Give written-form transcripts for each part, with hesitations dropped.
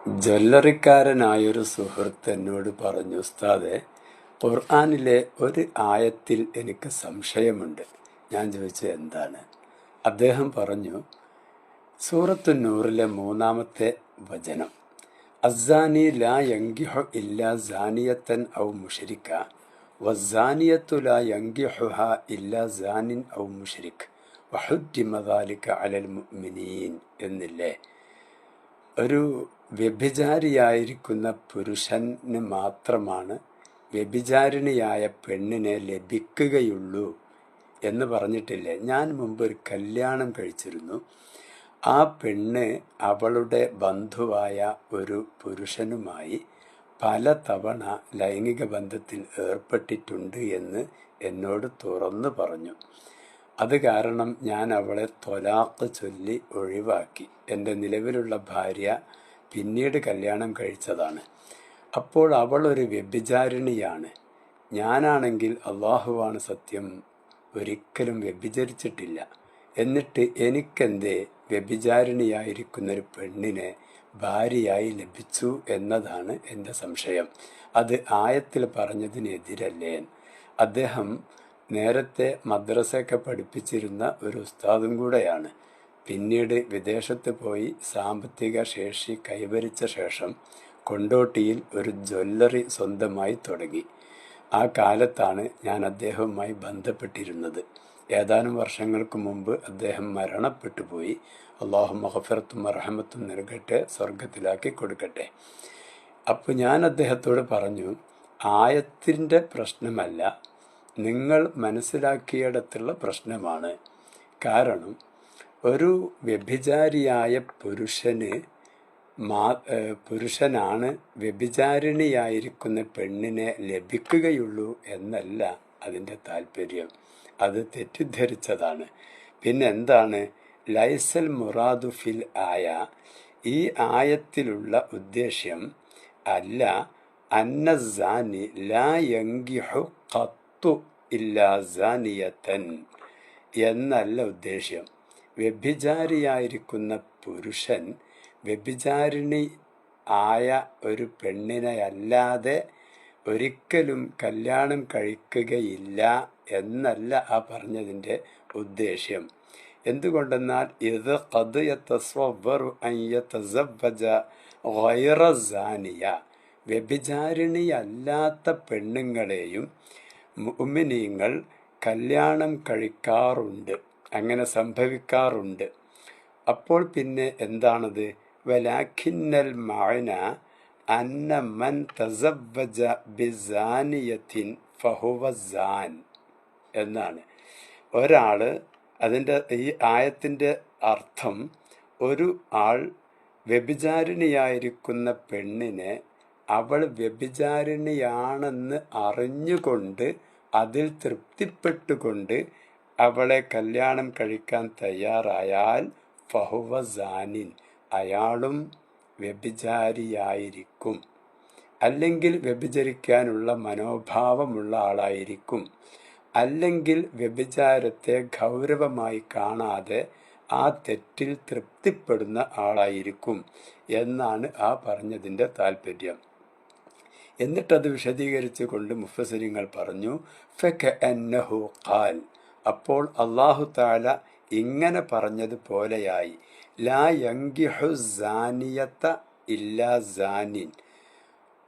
ജ്വല്ലറിക്കാരനായൊരു സുഹൃത്ത് എന്നോട് പറഞ്ഞു, ഉസ്താദെ, ഖുർആനിലെ ഒരു ആയത്തിൽ എനിക്ക് സംശയമുണ്ട്. ഞാൻ ചോദിച്ചു, എന്താണ്? അദ്ദേഹം പറഞ്ഞു, സൂറത്തു നൂറിലെ 3-ാമത്തെ വചനം, അസ്സാനി ലാ യങ്കിഹു ഇല്ലാ സാനിയത്തൻ ഔ മുഷ്രിക വസ്സാനിയത്തു ലാ യങ്കിഹുഹ ഇല്ലാ സാനിൻ ഔ മുഷ്രിക് വഹുദ്ദിമ ദാലിക അലൽ മുഅ്മിനീൻ എന്നില്ലേ? ഒരു വ്യഭിചാരിയായിരിക്കുന്ന പുരുഷന് മാത്രമാണ് വ്യഭിചാരിണിയായ പെണ്ണിനെ ലഭിക്കുകയുള്ളൂ എന്ന് പറഞ്ഞിട്ടില്ലേ? ഞാൻ മുമ്പ് ഒരു കല്യാണം കഴിച്ചിരുന്നു. ആ പെണ്ണ് അവളുടെ ബന്ധുവായ ഒരു പുരുഷനുമായി പലതവണ ലൈംഗിക ബന്ധത്തിൽ ഏർപ്പെട്ടിട്ടുണ്ട് എന്ന് എന്നോട് തുറന്നു പറഞ്ഞു. അത് കാരണം ഞാൻ അവളെ ത്വലാഖ് ചൊല്ലി ഒഴിവാക്കി. എൻ്റെ നിലവിലുള്ള ഭാര്യ പിന്നീട് കല്യാണം കഴിച്ചതാണ്. അപ്പോൾ അവൾ ഒരു വ്യഭിചാരിണിയാണ്. ഞാനാണെങ്കിൽ അള്ളാഹുവാണ് സത്യം, ഒരിക്കലും വ്യഭിചരിച്ചിട്ടില്ല. എന്നിട്ട് എനിക്കെന്തേ വ്യഭിചാരിണിയായിരിക്കുന്നൊരു പെണ്ണിനെ ഭാര്യയായി ലഭിച്ചു എന്നതാണ് എൻ്റെ സംശയം. അത് ആയത്തിൽ പറഞ്ഞതിനെതിരല്ലേ? അദ്ദേഹം നേരത്തെ മദ്രസയൊക്കെ പഠിപ്പിച്ചിരുന്ന ഒരു ഉസ്താദും കൂടെയാണ്. പിന്നീട് വിദേശത്ത് പോയി സാമ്പത്തിക ശേഷി കൈവരിച്ച ശേഷം കൊണ്ടോട്ടിയിൽ ഒരു ജ്വല്ലറി സ്വന്തമായി തുടങ്ങി. ആ കാലത്താണ് ഞാൻ അദ്ദേഹവുമായി ബന്ധപ്പെട്ടിരുന്നത്. ഏതാനും വർഷങ്ങൾക്ക് മുമ്പ് അദ്ദേഹം മരണപ്പെട്ടു പോയി. അള്ളാഹു മഗ്ഫിറത്തും റഹ്മത്തും നൽകട്ടെ, സ്വർഗത്തിലാക്കി കൊടുക്കട്ടെ. അപ്പോൾ ഞാൻ അദ്ദേഹത്തോട് പറഞ്ഞു, ആയത്തിൻ്റെ പ്രശ്നമല്ല, നിങ്ങൾ മനസ്സിലാക്കിയിടത്തുള്ള പ്രശ്നമാണ്. കാരണം ഒരു വ്യഭിചാരിയായ പുരുഷനാണ് വ്യഭിചാരിണിയായിരിക്കുന്ന പെണ്ണിനെ ലഭിക്കുകയുള്ളൂ എന്നല്ല അതിൻ്റെ താല്പര്യം. അത് തെറ്റിദ്ധരിച്ചതാണ്. പിന്നെ എന്താണ്? ലൈസൽ മുറാദു ഫിൽ ആയ, ഈ ആയത്തിലുള്ള ഉദ്ദേശ്യം അല്ല അന്നസാനി ലാ യങ്കിഹു ഖത്തു ഇല്ലാ സാനിയതൻ എന്നല്ല ഉദ്ദേശ്യം. വ്യഭിചാരിയായിരിക്കുന്ന പുരുഷൻ വ്യഭിചാരിണി ആയ ഒരു പെണ്ണിനെ അല്ലാതെ ഒരിക്കലും കല്യാണം കഴിക്കുകയില്ല എന്നല്ല ആ പറഞ്ഞതിൻ്റെ ഉദ്ദേശ്യം. എന്തുകൊണ്ടെന്നാൽ ഇത് ഖദ് യതസവ്വറു അൻ യതസവ്വജ ഗൈറ സാനിയ, വ്യഭിചാരിണിയല്ലാത്ത പെണ്ണുങ്ങളെയും മുഅ്മിനീങ്ങൾ കല്യാണം കഴിക്കാറുണ്ട്, അങ്ങനെ സംഭവിക്കാറുണ്ട്. അപ്പോൾ പിന്നെ എന്താണത്? വലാഖിന്നൽ മഅന അന്ന മൻ തസവ്വജ ബിസാനിയത്തിൻ ഫഹുവ സാൻ എന്നാണ്. ഒരാൾ, അതിൻ്റെ ഈ ആയത്തിൻ്റെ അർത്ഥം, ഒരു ആൾ വ്യഭിചാരിണിയായിരിക്കുന്ന പെണ്ണിനെ അവൾ വ്യഭിചാരിണിയാണെന്ന് അറിഞ്ഞുകൊണ്ട് അതിൽ തൃപ്തിപ്പെട്ടുകൊണ്ട് അവളെ കല്യാണം കഴിക്കാൻ തയ്യാറായാൽ ഫഹുവ സാനിൻ, അയാളും വ്യഭിചാരിയായിരിക്കും. അല്ലെങ്കിൽ വ്യഭിചരിക്കാനുള്ള മനോഭാവമുള്ള ആളായിരിക്കും. അല്ലെങ്കിൽ വ്യഭിചാരത്തെ ഗൗരവമായി കാണാതെ ആ തെറ്റിൽ തൃപ്തിപ്പെടുന്ന ആളായിരിക്കും എന്നാണ് ആ പറഞ്ഞതിൻ്റെ താല്പര്യം. എന്നിട്ടത് വിശദീകരിച്ചു കൊണ്ട് മുഫസ്സിരിങ്ങൾ പറഞ്ഞു, ഫകഅന്നഹു ഖാൽ, അപ്പോൾ അല്ലാഹു തആല ഇങ്ങനെ പറഞ്ഞതുപോലെയായി, ലാ യങ്കിഹു സാനിയത ഇല്ലാ സാനിൻ,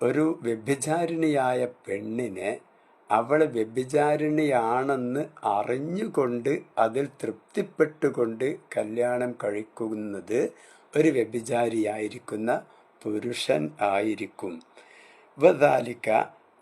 ഒരു വ്യഭിചാരിണിയായ പെണ്ണിനെ അവൾ വ്യഭിചാരിണിയാണെന്ന് അറിഞ്ഞുകൊണ്ട് അതിൽ തൃപ്തിപ്പെട്ടുകൊണ്ട് കല്യാണം കഴിക്കുന്നത് ഒരു വ്യഭിചാരിയായിരിക്കുന്ന പുരുഷൻ ആയിരിക്കും. വദാലിക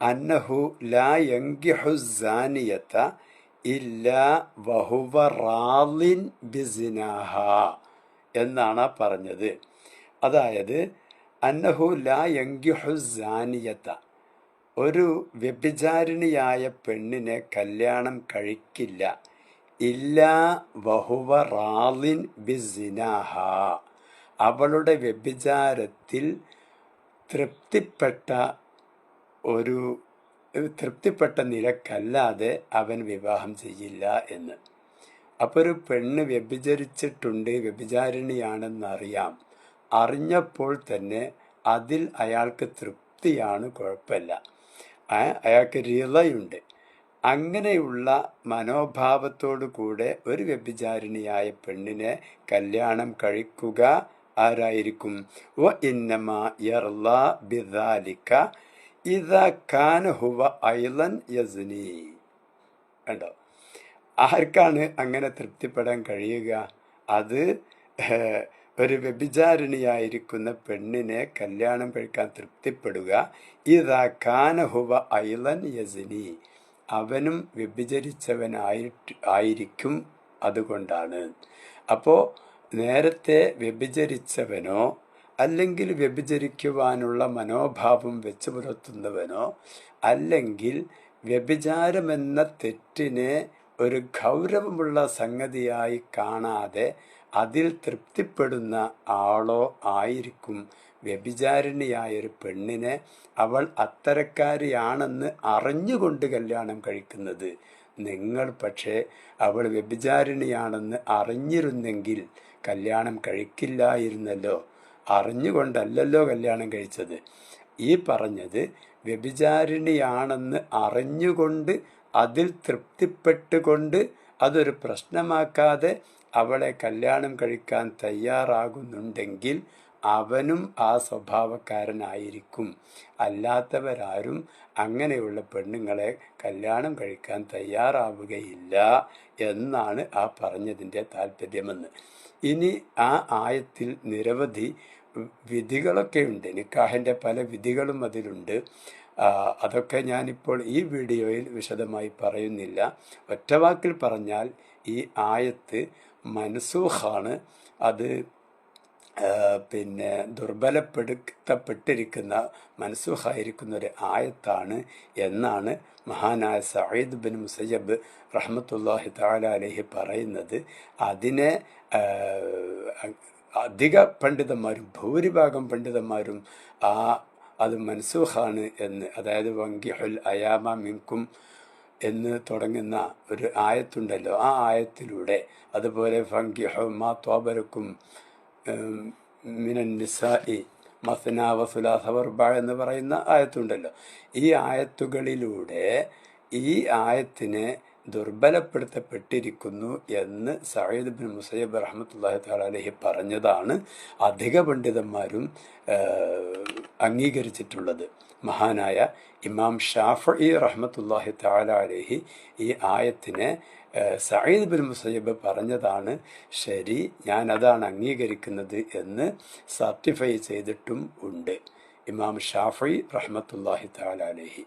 അന്നഹു ലാ യങ്കിഹു സാനിയത ഇല്ലാ വഹുവ റാളിൻ ബിസിനാഹ എന്നാണ് പറഞ്ഞത്. അതായത് അന്നഹു ലാ യങ്കിഹു സാനിയത, ഒരു വ്യഭിചാരിണിയായ പെണ്ണിനെ കല്യാണം കഴിക്കില്ല, ഇല്ലാ വഹുവ റാളിൻ ബിസിനാഹ, അവളുടെ വ്യഭിചാരത്തിൽ തൃപ്തിപ്പെട്ട നിലക്കല്ലാതെ അവൻ വിവാഹം ചെയ്യില്ല എന്ന്. അപ്പോൾ ഒരു പെണ്ണ് വ്യഭിചരിച്ചിട്ടുണ്ട്, വ്യഭിചാരിണിയാണെന്നറിയാം. അറിഞ്ഞപ്പോൾ തന്നെ അതിൽ അയാൾക്ക് തൃപ്തിയാണ്, കുഴപ്പമില്ല, അയാൾക്ക് റിളയുണ്ട്. അങ്ങനെയുള്ള മനോഭാവത്തോടു കൂടെ ഒരു വ്യഭിചാരിണിയായ പെണ്ണിനെ കല്യാണം കഴിക്കുക ആരായിരിക്കും? വ ഇന്നമാ യർലാ ബിദാലിക ഇദാ കാന ഹുവ അയ്ളൻ യസ്നി. കണ്ടോ, ആർക്കാണ് അങ്ങനെ തൃപ്തിപ്പെടാൻ കഴിയുക? അത് ഒരു വ്യഭിചാരിണിയായിരിക്കുന്ന പെണ്ണിനെ കല്യാണം കഴിക്കാൻ തൃപ്തിപ്പെടുക ഇദാ കാന ഹുവ അയ്ളൻ യസ്നി, അവനും വ്യഭിചരിച്ചവനായിരിക്കും. അതുകൊണ്ടാണ്. അപ്പോൾ നേരത്തെ വ്യഭിചരിച്ചവനോ അല്ലെങ്കിൽ വ്യഭിചരിക്കുവാനുള്ള മനോഭാവം വെച്ച് പുലർത്തുന്നവനോ അല്ലെങ്കിൽ വ്യഭിചാരമെന്ന തെറ്റിനെ ഒരു ഗൗരവമുള്ള സംഗതിയായി കാണാതെ അതിൽ തൃപ്തിപ്പെടുന്ന ആളോ ആയിരിക്കും വ്യഭിചാരിണിയായൊരു പെണ്ണിനെ അവൾ അത്തരക്കാരിയാണെന്ന് അറിഞ്ഞുകൊണ്ട് കല്യാണം കഴിക്കുന്നത്. നിങ്ങൾ പക്ഷേ അവൾ വ്യഭിചാരിണിയാണെന്ന് അറിഞ്ഞിരുന്നെങ്കിൽ കല്യാണം കഴിക്കില്ലായിരുന്നല്ലോ. അറിഞ്ഞുകൊണ്ടല്ലല്ലോ കല്യാണം കഴിച്ചത്. ഈ പറഞ്ഞത് വ്യഭിചാരിണിയാണെന്ന് അറിഞ്ഞുകൊണ്ട് അതിൽ തൃപ്തിപ്പെട്ടുകൊണ്ട് അതൊരു പ്രശ്നമാക്കാതെ അവളെ കല്യാണം കഴിക്കാൻ തയ്യാറാകുന്നുണ്ടെങ്കിൽ അവനും ആ സ്വഭാവക്കാരനായിരിക്കും. അല്ലാത്തവരാരും അങ്ങനെയുള്ള പെണ്ണുങ്ങളെ കല്യാണം കഴിക്കാൻ തയ്യാറാവുകയില്ല എന്നാണ് ആ പറഞ്ഞതിൻ്റെ താല്പര്യമെന്ന്. ഇനി ആ ആയത്തിൽ നിരവധി വിധികളൊക്കെ ഉണ്ട്. നിക്കാഹിൻ്റെ പല വിധികളും അതിലുണ്ട്. അതൊക്കെ ഞാനിപ്പോൾ ഈ വീഡിയോയിൽ വിശദമായി പറയുന്നില്ല. ഒറ്റവാക്കിൽ പറഞ്ഞാൽ ഈ ആയത്ത് മൻസൂഖാണ്. അത് ദുർബലപ്പെടുത്തപ്പെട്ടിരിക്കുന്ന മൻസൂഖായിരിക്കുന്ന ഒരു ആയത്താണ് എന്നാണ് മഹാനായ സഈദ് ബിൻ മുസയ്യബ് റഹ്മത്തുള്ളാഹി തആല അലൈഹി പറയുന്നത്. അതിനെ അധിക പണ്ഡിതന്മാരും ഭൂരിഭാഗം പണ്ഡിതന്മാരും അത് മൻസൂഖാണ് എന്ന്, അതായത് വങ്കിഹുൽ അയാമ മിൻകും എന്ന് തുടങ്ങുന്ന ഒരു ആയത്തുണ്ടല്ലോ, ആ ആയത്തിലൂടെ, അതുപോലെ ഫങ്കിഹു മാ ത്വാബലക്കും മിനൻ നിസാഇ മസ്ന വസുലാസ വർബഅ എന്ന് പറയുന്ന ആയത്തുണ്ടല്ലോ, ഈ ആയത്തുകളിലൂടെ ഈ ആയത്തിനെ ദുർബലപ്പെടുത്തപ്പെട്ടിരിക്കുന്നു എന്ന് സഈദ് ബിൻ മുസയ്യബ് റഹ്മത്തുള്ളാഹി തആല അലൈഹി പറഞ്ഞതാണ് അധിക പണ്ഡിതന്മാരും അംഗീകരിച്ചിട്ടുള്ളത്. മഹാനായ ഇമാം ഷാഫിഈ റഹ്മത്തുള്ളാഹി തആല അലൈഹി ഈ ആയത്തിനെ സഈദ് ബിൻ മുസയ്യബ് പറഞ്ഞതാണ് ശരി, ഞാൻ അതാണ് അംഗീകരിക്കുന്നത് എന്ന് സർട്ടിഫൈ ചെയ്തിട്ടും ഉണ്ട് ഇമാം ഷാഫിഈ റഹ്മത്തുള്ളാഹി തആല അലൈഹി.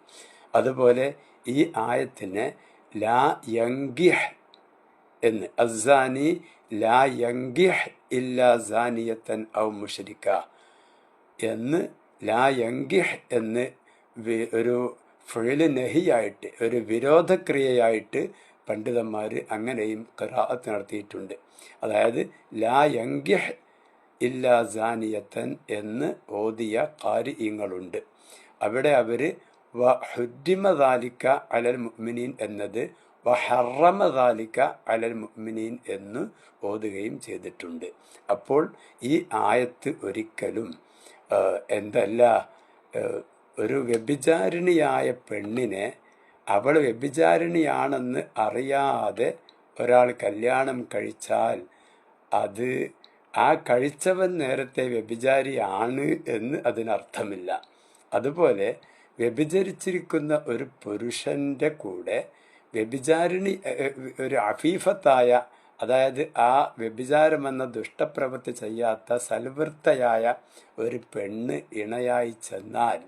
അതുപോലെ ഈ ആയത്തിനെ ലാ യങ്കിഹ് എന്ന്, അസ്സാനി ലാ യങ്കിഹ് ഇല്ലാ സാനിയത്തൻ ഔ മുശ്രിക എന്ന്, ലാ യങ്കിഹ് എന്ന് ഒരു ഫിഅ്ല് നഹിയായിട്ട്, ഒരു വിരോധക്രിയയായിട്ട് പണ്ഡിതന്മാർ അങ്ങനെയും ഖിറാഅത്ത് നടത്തിയിട്ടുണ്ട്. അതായത് ലാ യങ്കിഹ് ഇല്ലാ സാനിയത്തൻ എന്ന് ഓതിയ ഖാരിഈങ്ങളുണ്ട്. അവിടെ അവർ വ ഹുരിമ ദാലിക അലൽ മുഅ്മിനീൻ എന്നത് വ ഹറമ ദാലിക അലൽ മുഅ്മിനീൻ എന്ന് ഓതുകയും ചെയ്തിട്ടുണ്ട്. അപ്പോൾ ഈ ആയത്ത് ഒരിക്കലും എന്തല്ല, ഒരു വ്യഭിചാരിണിയായ പെണ്ണിനെ അവൾ വ്യഭിചാരിണിയാണെന്ന് അറിയാതെ ഒരാൾ കല്യാണം കഴിച്ചാൽ അത് ആ കഴിച്ചവൻ നേരത്തെ വ്യഭിചാരിയാണ് എന്ന് അതിനർത്ഥമില്ല. അതുപോലെ വ്യഭിചരിച്ചിരിക്കുന്ന ഒരു പുരുഷന്റെ കൂടെ വ്യഭിചാരിണി, ഒരു അഫീഫത്തായ, അതായത് ആ വ്യഭിചാരമെന്ന ദുഷ്ടപ്രവൃത്തി ചെയ്യാത്ത സൽവൃത്തയായ ഒരു പെണ്ണ് ഇണയായി ചെന്നാൽ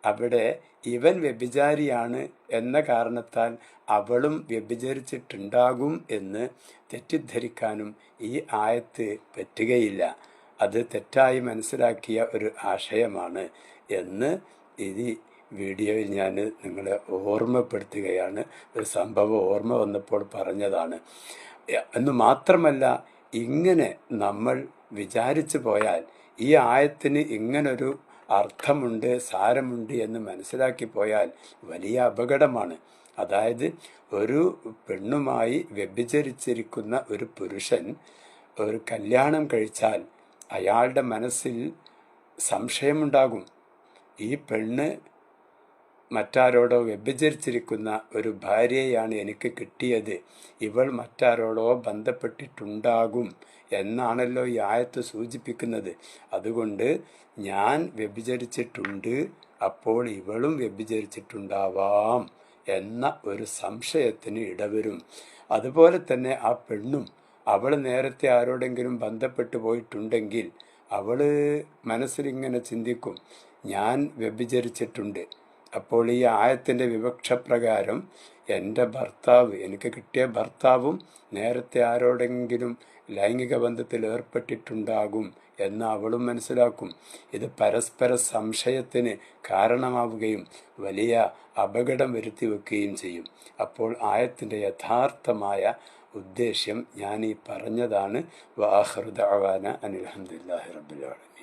അവിടെ ഇവൻ വ്യഭിചാരിയാണ് എന്ന കാരണത്താൽ അവളും വ്യഭിചരിച്ചിട്ടുണ്ടാകും എന്ന് തെറ്റിദ്ധരിക്കാനും ഈ ആയത്ത് പറ്റുകയില്ല. അത് തെറ്റായി മനസ്സിലാക്കിയ ഒരു ആശയമാണ് എന്ന് ഈ വീഡിയോയിൽ ഞാൻ നിങ്ങളെ ഓർമ്മപ്പെടുത്തുകയാണ്. ഒരു സംഭവം ഓർമ്മ വന്നപ്പോൾ പറഞ്ഞതാണ് എന്ന് മാത്രമല്ല, ഇങ്ങനെ നമ്മൾ വിചാരിച്ചു പോയാൽ ഈ ആയത്തിന് ഇങ്ങനൊരു അർത്ഥമുണ്ട്, സാരമുണ്ട് എന്ന് മനസ്സിലാക്കി പോയാൽ വലിയ അപകടമാണ്. അതായത് ഒരു പെണ്ണുമായി വ്യഭിചരിച്ചിരിക്കുന്ന ഒരു പുരുഷൻ ഒരു കല്യാണം കഴിച്ചാൽ അയാളുടെ മനസ്സിൽ സംശയമുണ്ടാകും. ഈ പെണ്ണ് മറ്റാരോടോ വ്യഭിചരിച്ചിരിക്കുന്ന ഒരു ഭാര്യയാണ് എനിക്ക് കിട്ടിയത്, ഇവൾ മറ്റാരോടോ ബന്ധപ്പെട്ടിട്ടുണ്ടാകും എന്നാണല്ലോ ഈ ആയത്ത് സൂചിപ്പിക്കുന്നത്. അതുകൊണ്ട് ഞാൻ വ്യഭിചരിച്ചിട്ടുണ്ട്, അപ്പോൾ ഇവളും വ്യഭിചരിച്ചിട്ടുണ്ടാവാം എന്ന ഒരു സംശയത്തിന് ഇടവരും. അതുപോലെ തന്നെ ആ പെണ്ണും, അവൾ നേരത്തെ ആരോടെങ്കിലും ബന്ധപ്പെട്ടു പോയിട്ടുണ്ടെങ്കിൽ അവള് മനസ്സിലിങ്ങനെ ചിന്തിക്കും, ഞാൻ വ്യഭിചരിച്ചിട്ടുണ്ട്, അപ്പോൾ ഈ ആയത്തിൻ്റെ വിവക്ഷ പ്രകാരം എൻ്റെ ഭർത്താവ്, എനിക്ക് കിട്ടിയ ഭർത്താവും നേരത്തെ ആരോടെങ്കിലും ലൈംഗിക ബന്ധത്തിൽ ഏർപ്പെട്ടിട്ടുണ്ടാകും എന്ന് അവളും മനസ്സിലാക്കും. ഇത് പരസ്പര സംശയത്തിന് കാരണമാവുകയും വലിയ അപകടം വരുത്തി വെക്കുകയും ചെയ്യും. അപ്പോൾ ആയത്തിൻ്റെ യഥാർത്ഥമായ ഉദ്ദേശ്യം ഞാൻ ഈ പറഞ്ഞതാണ്. വആഖിറു ദഅവാന അനിൽ ഹംദുലില്ലാഹി റബ്ബിൽ ആലമീൻ.